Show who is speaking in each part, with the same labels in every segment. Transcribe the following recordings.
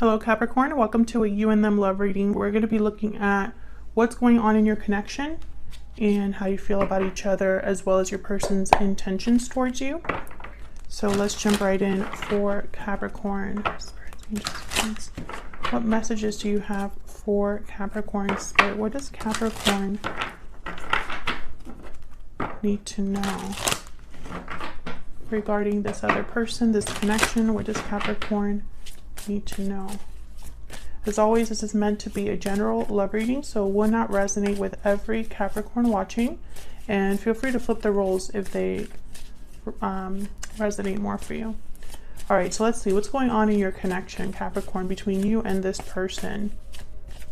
Speaker 1: Hello Capricorn, welcome to a you and them love reading. We're going to be looking at what's going on in your connection and how you feel about each other, as well as your person's intentions towards you. So let's jump right in for Capricorn. What messages do you have for Capricorn Spirit? What does Capricorn need to know regarding this other person, this connection? What does Capricorn need to know? As always, this is meant to be a general love reading, so it will not resonate with every Capricorn watching, and feel free to flip the roles if they resonate more for you. All right, so let's see what's going on in your connection, Capricorn, between you and this person.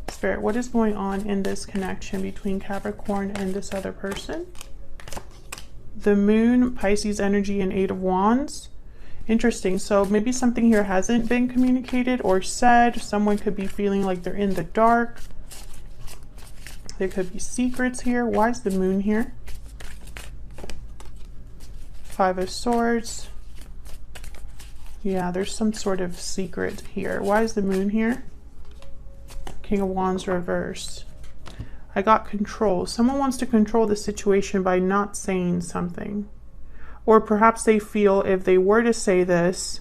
Speaker 1: Spirit, what is going on in this connection between Capricorn and this other person? The Moon, Pisces energy, and Eight of Wands. Interesting. So maybe something here hasn't been communicated or said. Someone could be feeling like they're in the dark. There could be secrets here. Why is the Moon here? Five of Swords. Yeah, there's some sort of secret here. Why is the Moon here? King of Wands reversed. I got control. Someone wants to control the situation by not saying something. Or perhaps they feel if they were to say this,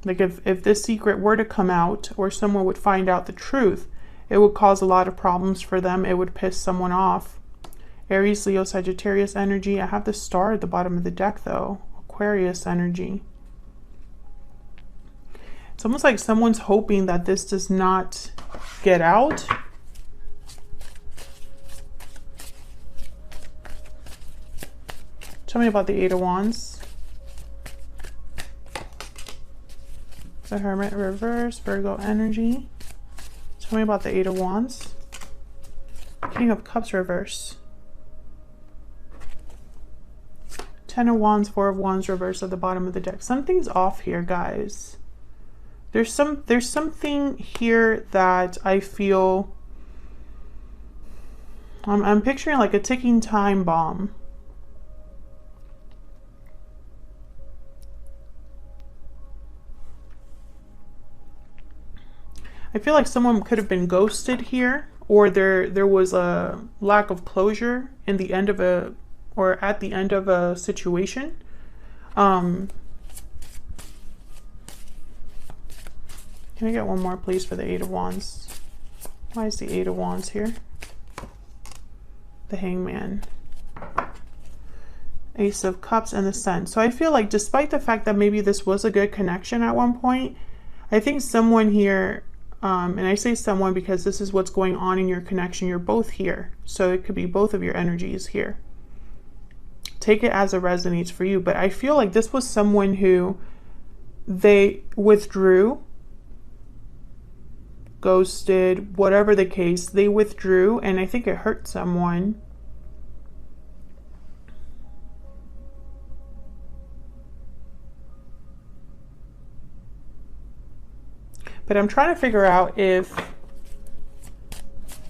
Speaker 1: like if this secret were to come out or someone would find out the truth, it would cause a lot of problems for them. It would piss someone off. Aries, Leo, Sagittarius energy. I have the Star at the bottom of the deck though. Aquarius energy. It's almost like someone's hoping that this does not get out. Tell me about the Eight of Wands. The Hermit reverse, Virgo energy. Tell me about the Eight of Wands. King of Cups reverse. Ten of Wands, Four of Wands reverse at the bottom of the deck. Something's off here, guys. There's something here that I feel I'm picturing like a ticking time bomb. I feel like someone could have been ghosted here, or there was a lack of closure in the end of at the end of a situation. Can I get one more please for the Eight of Wands? Why is the Eight of Wands here? The Hangman. Ace of Cups and the Sun. So I feel like despite the fact that maybe this was a good connection at one point, I think someone here, and I say someone because this is what's going on in your connection. You're both here. So it could be both of your energies here. Take it as it resonates for you. But I feel like this was someone who they withdrew, ghosted, whatever the case, they withdrew, and I think it hurt someone. But I'm trying to figure out if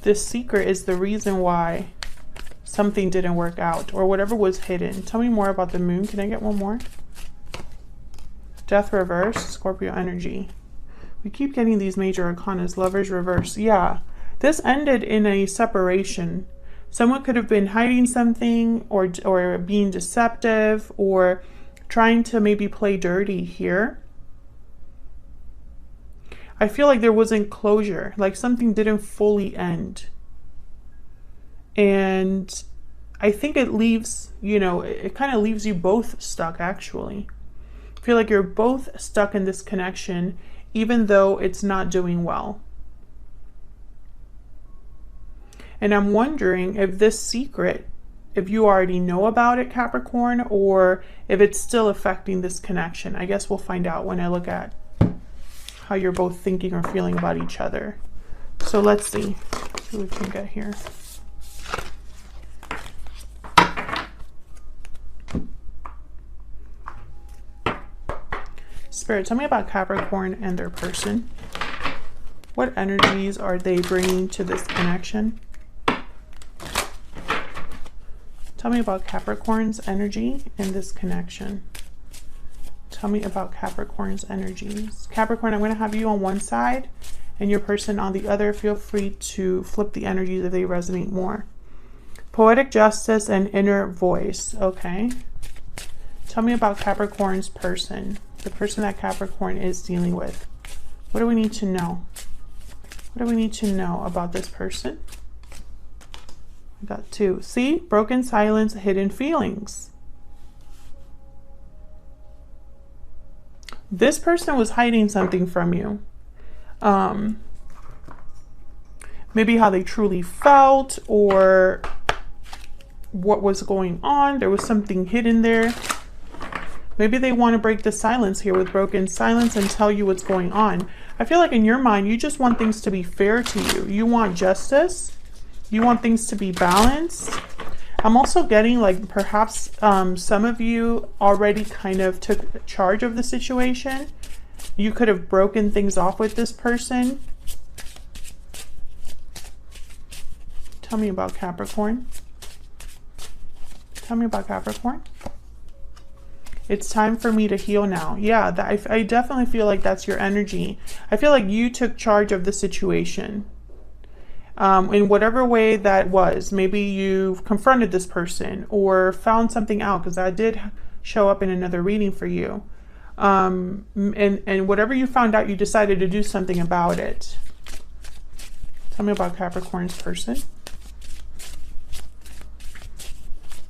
Speaker 1: this secret is the reason why something didn't work out or whatever was hidden. Tell me more about the Moon. Can I get one more? Death reverse, Scorpio energy. We keep getting these major arcanas. Lovers reverse. Yeah, this ended in a separation. Someone could have been hiding something or being deceptive or trying to maybe play dirty here. I feel like there wasn't closure, like something didn't fully end. And I think it leaves, you know, it kind of leaves you both stuck actually. I feel like you're both stuck in this connection, even though it's not doing well. And I'm wondering if this secret, if you already know about it, Capricorn, or if it's still affecting this connection. I guess we'll find out when I look at how you're both thinking or feeling about each other. So let's see what we can get here. Spirit, tell me about Capricorn and their person. What energies are they bringing to this connection? Tell me about Capricorn's energy in this connection. Tell me about Capricorn's energies. Capricorn, I'm going to have you on one side and your person on the other. Feel free to flip the energies if they resonate more. Poetic justice and inner voice. Okay. Tell me about Capricorn's person. The person that Capricorn is dealing with. What do we need to know? What do we need to know about this person? I got 2. See? Broken silence, hidden feelings. This person was hiding something from you. Maybe how they truly felt or what was going on. There was something hidden there. Maybe they want to break the silence here with broken silence and tell you what's going on. I feel like in your mind, you just want things to be fair to you. You want justice. You want things to be balanced. I'm also getting like perhaps some of you already kind of took charge of the situation. You could have broken things off with this person. Tell me about Capricorn. Tell me about Capricorn. It's time for me to heal now. Yeah, I definitely feel like that's your energy. I feel like you took charge of the situation. In whatever way that was. Maybe you confronted this person or found something out, because that did show up in another reading for you. And whatever you found out, you decided to do something about it. Tell me about Capricorn's person.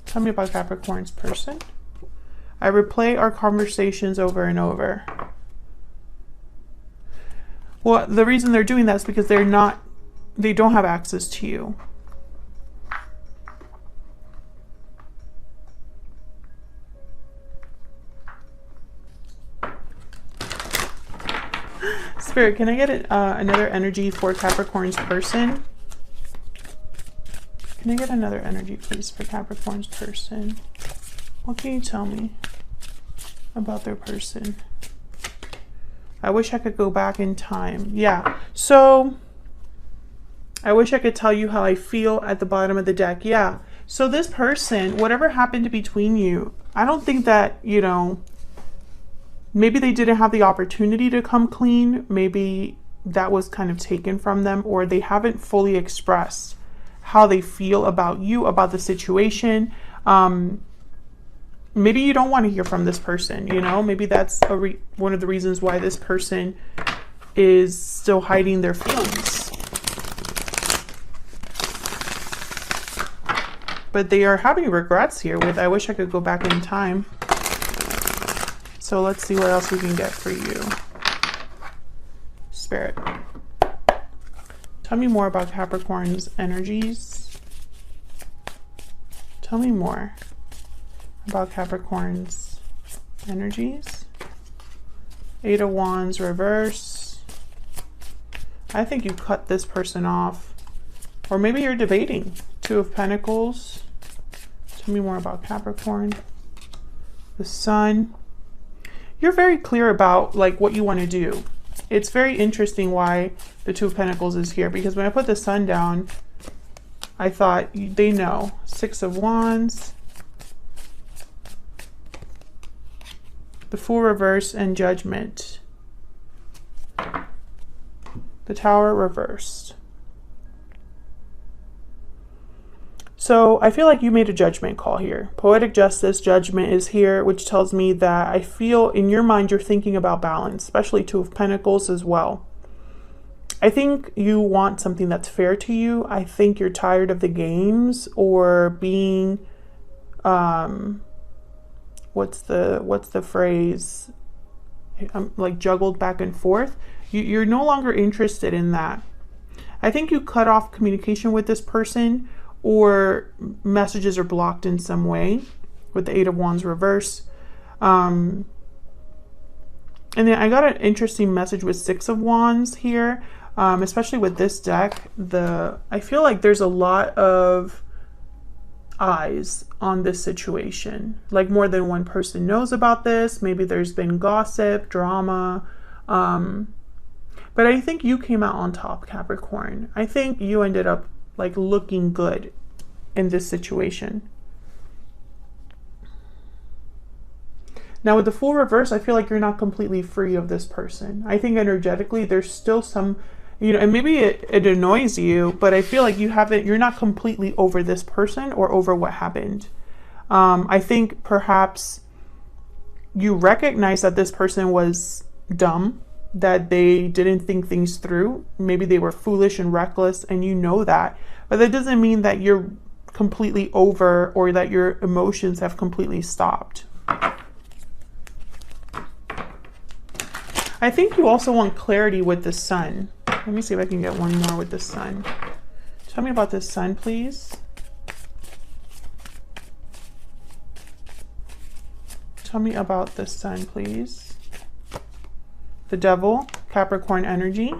Speaker 1: Tell me about Capricorn's person. I replay our conversations over and over. Well, the reason they're doing that is because they don't have access to you. Spirit, can I get another energy for Capricorn's person? Can I get another energy, please, for Capricorn's person? What can you tell me about their person? I wish I could go back in time. Yeah, so I wish I could tell you how I feel at the bottom of the deck. Yeah, so this person, whatever happened between you, I don't think that, you know, maybe they didn't have the opportunity to come clean. Maybe that was kind of taken from them, or they haven't fully expressed how they feel about you, about the situation. Maybe you don't want to hear from this person, you know, maybe that's one of the reasons why this person is still hiding their feelings. But they are having regrets here with, I wish I could go back in time. So let's see what else we can get for you. Spirit. Tell me more about Capricorn's energies. Tell me more about Capricorn's energies. 8 of Wands reverse. I think you cut this person off. Or maybe you're debating. 2 of Pentacles. Tell me more about Capricorn. The Sun. You're very clear about like what you want to do. It's very interesting why the 2 of Pentacles is here, because when I put the Sun down, I thought they know. 6 of Wands. The Fool reverse and Judgment. The Tower reversed. So I feel like you made a judgment call here. Poetic justice, judgment is here, which tells me that I feel in your mind you're thinking about balance, especially 2 of Pentacles as well. I think you want something that's fair to you. I think you're tired of the games or being, what's the phrase? Like juggled back and forth. You're no longer interested in that. I think you cut off communication with this person, or messages are blocked in some way with the 8 of Wands reverse. And then I got an interesting message with 6 of Wands here, especially with this deck. I feel like there's a lot of eyes on this situation. Like more than one person knows about this. Maybe there's been gossip, drama. But I think you came out on top, Capricorn. I think you ended up like looking good in this situation. Now with the Fool reverse, I feel like you're not completely free of this person. I think energetically there's still some, you know, and maybe it annoys you, but I feel like you're not completely over this person or over what happened. I think perhaps you recognize that this person was dumb, that they didn't think things through. Maybe they were foolish and reckless, and you know that. But that doesn't mean that you're completely over or that your emotions have completely stopped. I think you also want clarity with the Sun. Let me see if I can get one more with the Sun. Tell me about the Sun, please. Tell me about the Sun, please. The Devil, Capricorn energy.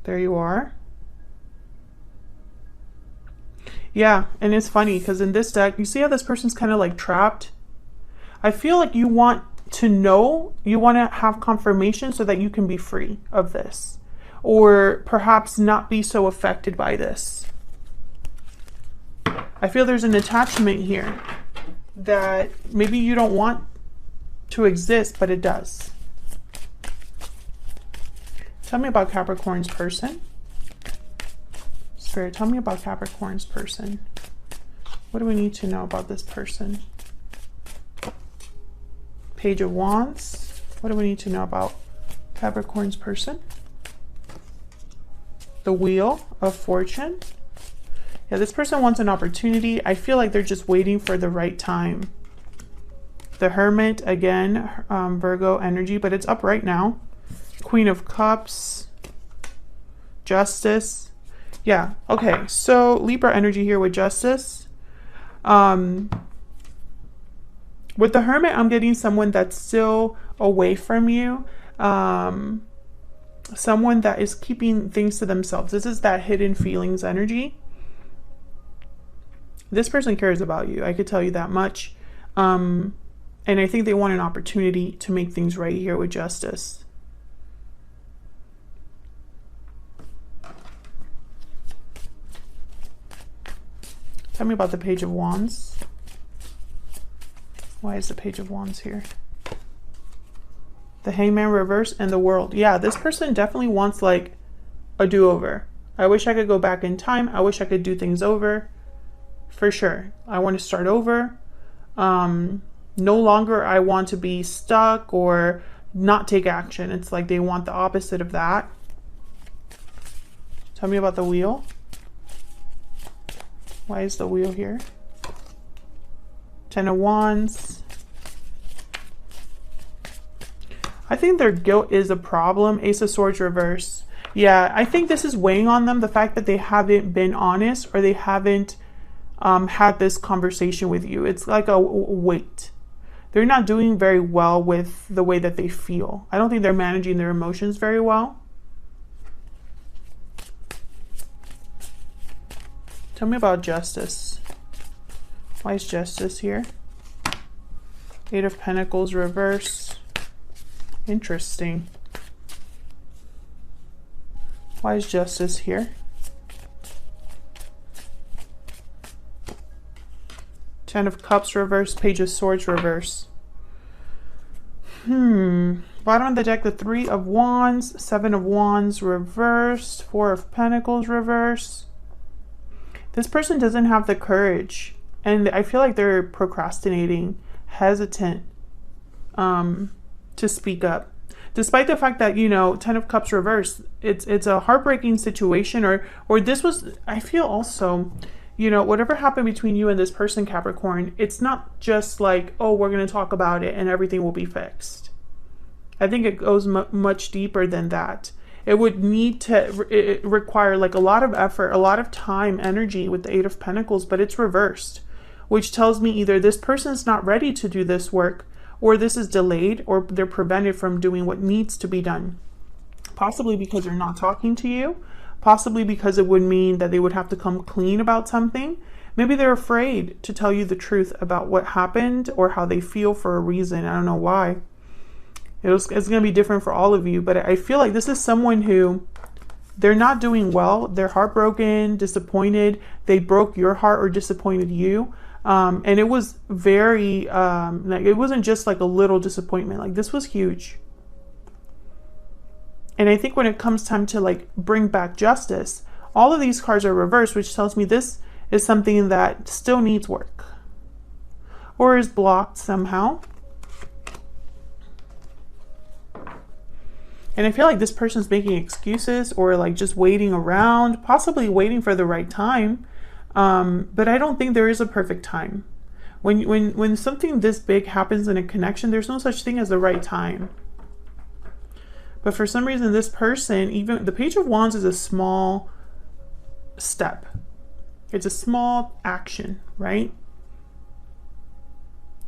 Speaker 1: There you are. Yeah, and it's funny because in this deck, you see how this person's kind of like trapped? I feel like you want to know, you want to have confirmation so that you can be free of this. Or perhaps not be so affected by this. I feel there's an attachment here that maybe you don't want to exist, but it does. Tell me about Capricorn's person. Spirit, tell me about Capricorn's person. What do we need to know about this person? Page of Wands. What do we need to know about Capricorn's person? The Wheel of Fortune. Yeah, this person wants an opportunity. I feel like they're just waiting for the right time. The Hermit, again, Virgo energy, but it's up right now. Queen of Cups. Justice. Yeah, okay. So Libra energy here with Justice. With the Hermit, I'm getting someone that's still away from you. Someone that is keeping things to themselves. This is that hidden feelings energy. This person cares about you. I could tell you that much. And I think they want an opportunity to make things right here with Justice. Tell me about the Page of Wands. Why is the Page of Wands here? The Hangman reverse and the World. Yeah, this person definitely wants like a do-over. I wish I could go back in time. I wish I could do things over. For sure. I want to start over. No longer I want to be stuck or not take action. It's like they want the opposite of that. Tell me about the Wheel. Why is the Wheel here? Ten of Wands. I think their guilt is a problem. Ace of Swords reverse. Yeah, I think this is weighing on them. The fact that they haven't been honest or they haven't had this conversation with you. It's like a weight. They're not doing very well with the way that they feel. I don't think they're managing their emotions very well. Tell me about Justice. Why is Justice here? Eight of Pentacles reverse. Interesting. Why is Justice here? Ten of Cups reverse, Page of Swords reverse. Bottom of the deck, the Three of Wands, Seven of Wands reversed, Four of Pentacles reverse. This person doesn't have the courage, and I feel like they're procrastinating, hesitant to speak up. Despite the fact that, you know, Ten of Cups reversed, it's a heartbreaking situation, or this was, I feel also, you know, whatever happened between you and this person, Capricorn, it's not just like, oh, we're going to talk about it and everything will be fixed. I think it goes much deeper than that. It would need to require like a lot of effort, a lot of time, energy with the Eight of Pentacles, but it's reversed, which tells me either this person's not ready to do this work, or this is delayed, or they're prevented from doing what needs to be done. Possibly because they're not talking to you. Possibly because it would mean that they would have to come clean about something. Maybe they're afraid to tell you the truth about what happened or how they feel for a reason. I don't know why. It's going to be different for all of you, but I feel like this is someone who, they're not doing well. They're heartbroken, disappointed. They broke your heart or disappointed you. And it was very, like, it wasn't just like a little disappointment. Like, this was huge. And I think when it comes time to like bring back justice, all of these cards are reversed, which tells me this is something that still needs work or is blocked somehow. And I feel like this person's making excuses or like just waiting around, possibly waiting for the right time. But I don't think there is a perfect time. When something this big happens in a connection, there's no such thing as the right time. But for some reason, this person, even the Page of Wands is a small step. It's a small action, right?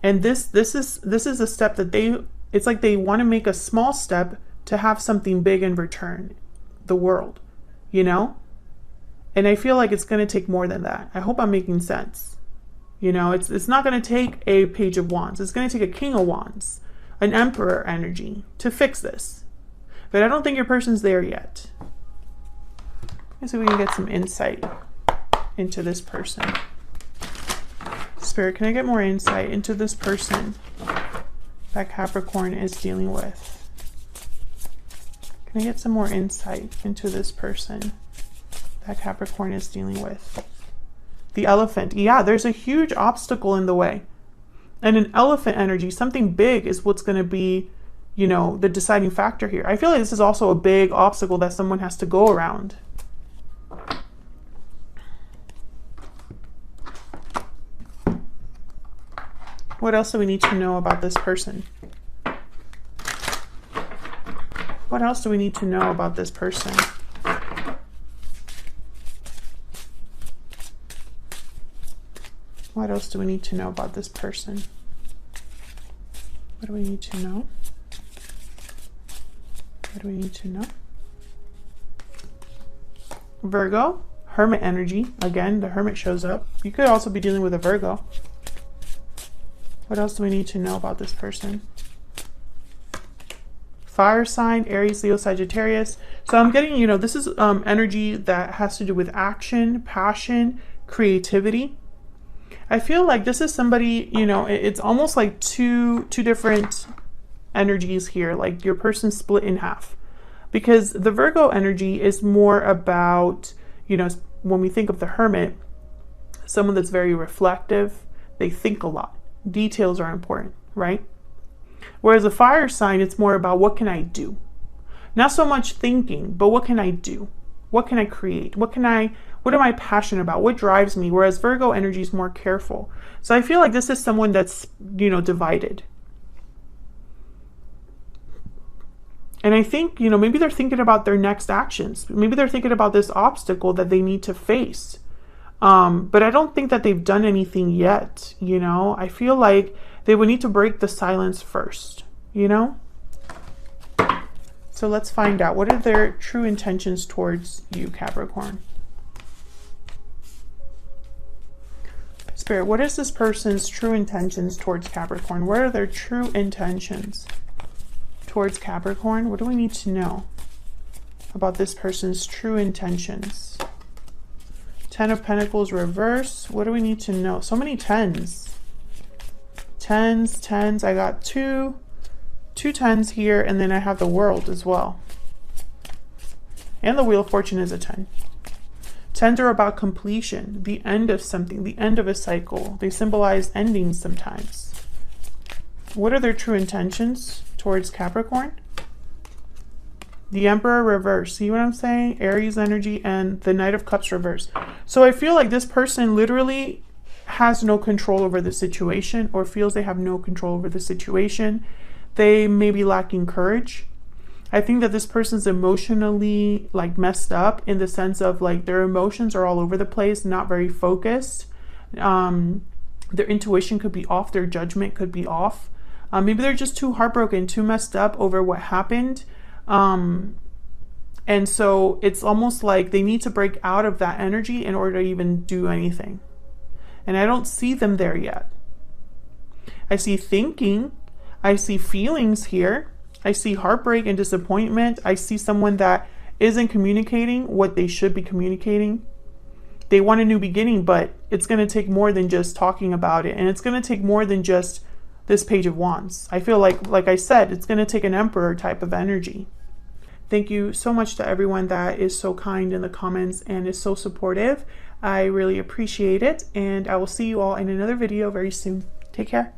Speaker 1: And this is a step that it's like they want to make a small step to have something big in return, the world, you know? And I feel like it's going to take more than that. I hope I'm making sense. You know, it's not going to take a Page of Wands. It's going to take a King of Wands, an Emperor energy to fix this. But I don't think your person's there yet. Let's see if we can get some insight into this person. Spirit, can I get more insight into this person that Capricorn is dealing with? Can I get some more insight into this person that Capricorn is dealing with? The Elephant. Yeah, there's a huge obstacle in the way. And an elephant energy, something big is what's going to be, you know, the deciding factor here. I feel like this is also a big obstacle that someone has to go around. What else do we need to know about this person? What else do we need to know about this person? What else do we need to know about this person? What do we need to know? What do we need to know? Virgo, Hermit energy. Again, the Hermit shows up. You could also be dealing with a Virgo. What else do we need to know about this person? Fire sign, Aries, Leo, Sagittarius. So I'm getting, you know, this is energy that has to do with action, passion, creativity. I feel like this is somebody, you know, it's almost like two different energies here, like your person split in half. Because the Virgo energy is more about, you know, when we think of the Hermit, someone that's very reflective, they think a lot. Details are important, right? Whereas a fire sign, it's more about what can I do? Not so much thinking, but what can I do? What can I create? What am I passionate about? What drives me? Whereas Virgo energy is more careful. So I feel like this is someone that's, you know, divided. And I think, you know, maybe they're thinking about their next actions. Maybe they're thinking about this obstacle that they need to face. But I don't think that they've done anything yet, you know? I feel like they would need to break the silence first, you know? So let's find out. What are their true intentions towards you, Capricorn? Spirit, what is this person's true intentions towards Capricorn? What are their true intentions towards Capricorn? What do we need to know about this person's true intentions? Ten of Pentacles reverse. What do we need to know? So many tens. Tens. I got two tens here, and then I have the World as well. And the Wheel of Fortune is a 10. Tens are about completion, the end of something, the end of a cycle. They symbolize endings sometimes. What are their true intentions towards Capricorn? The Emperor reverse. See what I'm saying? Aries energy and the Knight of Cups reverse. So I feel like this person literally has no control over the situation, or feels they have no control over the situation. They may be lacking courage. I think that this person's emotionally like messed up, in the sense of like their emotions are all over the place, not very focused. Their intuition could be off. Their judgment could be off. Maybe they're just too heartbroken, too messed up over what happened. And so it's almost like they need to break out of that energy in order to even do anything. And I don't see them there yet. I see thinking. I see feelings here. I see heartbreak and disappointment. I see someone that isn't communicating what they should be communicating. they want a new beginning, but it's going to take more than just talking about it. And it's going to take more than just this Page of Wands. I feel like I said, it's going to take an Emperor type of energy. Thank you so much to everyone that is so kind in the comments and is so supportive. I really appreciate it. And I will see you all in another video very soon. Take care.